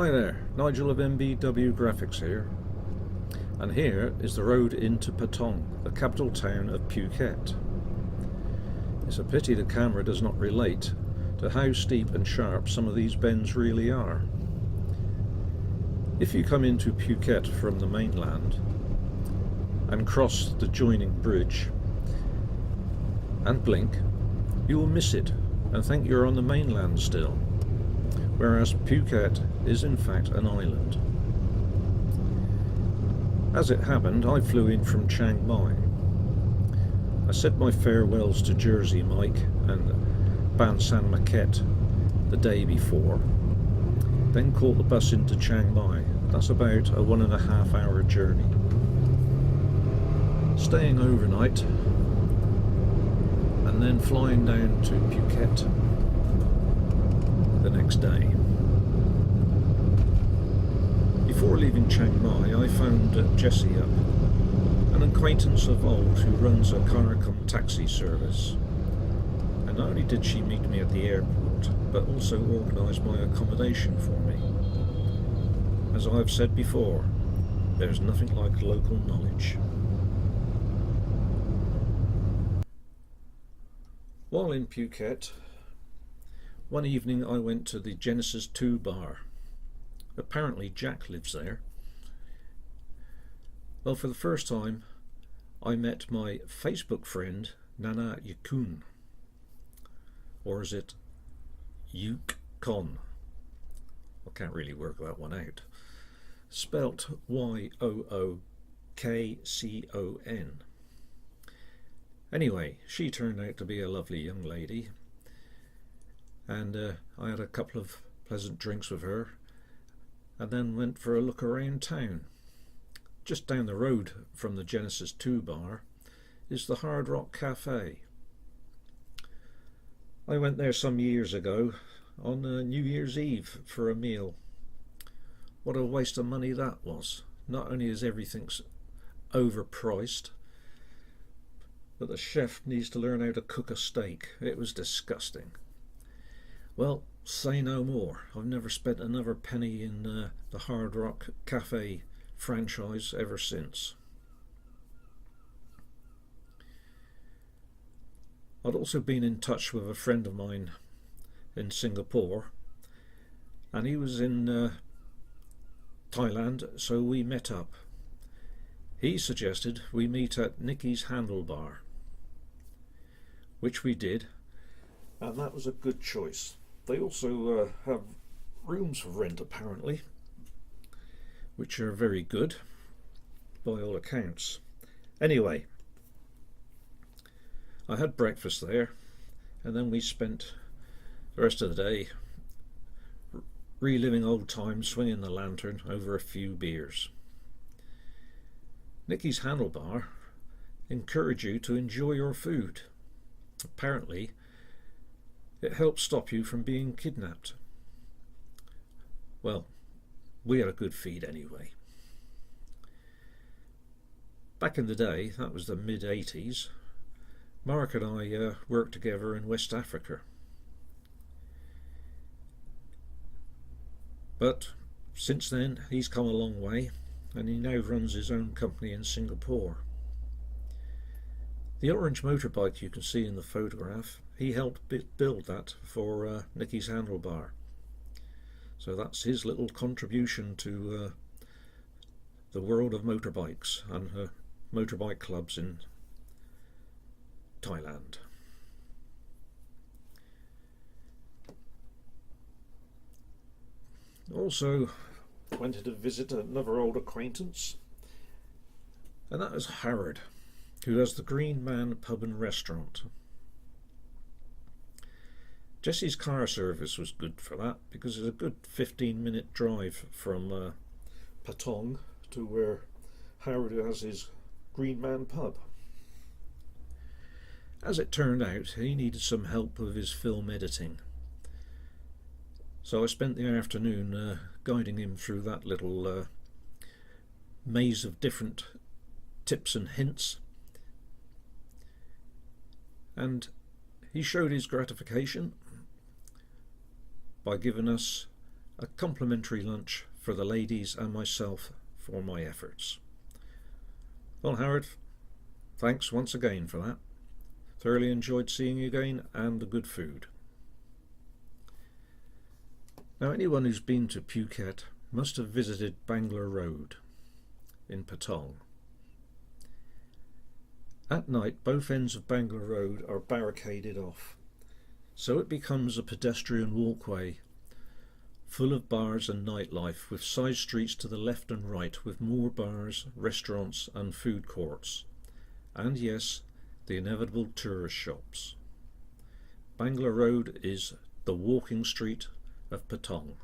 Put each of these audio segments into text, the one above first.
Hi there, Nigel of NBW-Graphics here, and here is the road into Patong, the capital town of Phuket. It's a pity the camera does not relate to how steep and sharp some of these bends really are. If you come into Phuket from the mainland and cross the joining bridge and blink, you will miss it and think you're on the mainland still, whereas Phuket is in fact an island. As it happened, I flew in from Chiang Mai. I said my farewells to Jersey Mike and Ban San Maquette the day before, then caught the bus into Chiang Mai. That's about a 1.5 hour journey. Staying overnight and then flying down to Phuket the next day. Before leaving Chiang Mai, I phoned Jessie up, an acquaintance of old who runs a car-cum-taxi service. And not only did she meet me at the airport, but also organised my accommodation for me. As I've said before, there's nothing like local knowledge. While in Phuket, one evening I went to the Genesis 2 bar. Apparently Jack lives there. Well, for the first time I met my Facebook friend Nana Yukun, or is it Yukon? I can't really work that one out. Spelt Yookcon. Anyway, she turned out to be a lovely young lady, and I had a couple of pleasant drinks with her and then went for a look around town. Just down the road from the Genesis 2 bar is the Hard Rock Cafe. I went there some years ago on New Year's Eve for a meal. What a waste of money that was. Not only is everything overpriced, but the chef needs to learn how to cook a steak. It was disgusting. Well, say no more. I've never spent another penny in the Hard Rock Cafe franchise ever since. I'd also been in touch with a friend of mine in Singapore, and he was in Thailand, so we met up. He suggested we meet at Nicky's Handlebar, which we did, and that was a good choice. They also have rooms for rent apparently, which are very good by all accounts. Anyway, I had breakfast there, and then we spent the rest of the day reliving old times, swinging the lantern over a few beers. Nicky's Handlebar encourage you to enjoy your food. Apparently it helps stop you from being kidnapped. Well, we had a good feed anyway. Back in the day, that was the mid-80s, Mark and I worked together in West Africa. But since then he's come a long way, and he now runs his own company in Singapore. The orange motorbike you can see in the photograph, he helped build that for Nicky's Handlebar. So that's his little contribution to the world of motorbikes and motorbike clubs in Thailand. Also went to visit another old acquaintance, and that was Howard, who has the Green Man pub and restaurant. Jessie's car service was good for that, because it's a good 15-minute drive from Patong to where Howard has his Green Man pub. As it turned out, he needed some help with his film editing, so I spent the afternoon guiding him through that little maze of different tips and hints, and he showed his gratification by giving us a complimentary lunch for the ladies and myself for my efforts. Well, Howard, thanks once again for that. Thoroughly enjoyed seeing you again, and the good food. Now, anyone who's been to Phuket must have visited Bangla Road in Patong. At night, both ends of Bangla Road are barricaded off, so it becomes a pedestrian walkway full of bars and nightlife, with side streets to the left and right with more bars, restaurants and food courts, and yes, the inevitable tourist shops. Bangla Road is the walking street of Patong.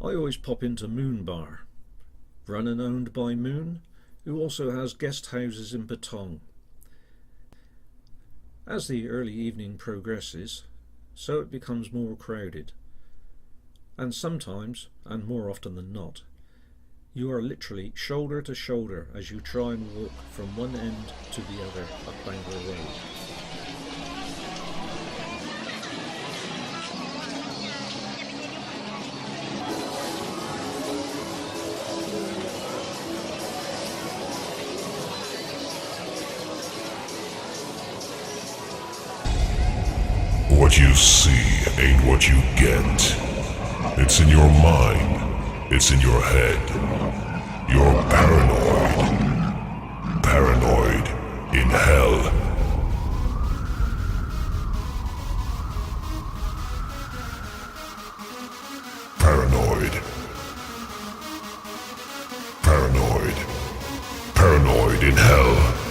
I always pop into Moon Bar, run and owned by Moon, who also has guest houses in Patong. As the early evening progresses, so it becomes more crowded, and sometimes, and more often than not, you are literally shoulder to shoulder as you try and walk from one end to the other of Bangla Road. What you see ain't what you get. It's in your mind. It's in your head. You're paranoid. Paranoid in hell. Paranoid. Paranoid. Paranoid in hell.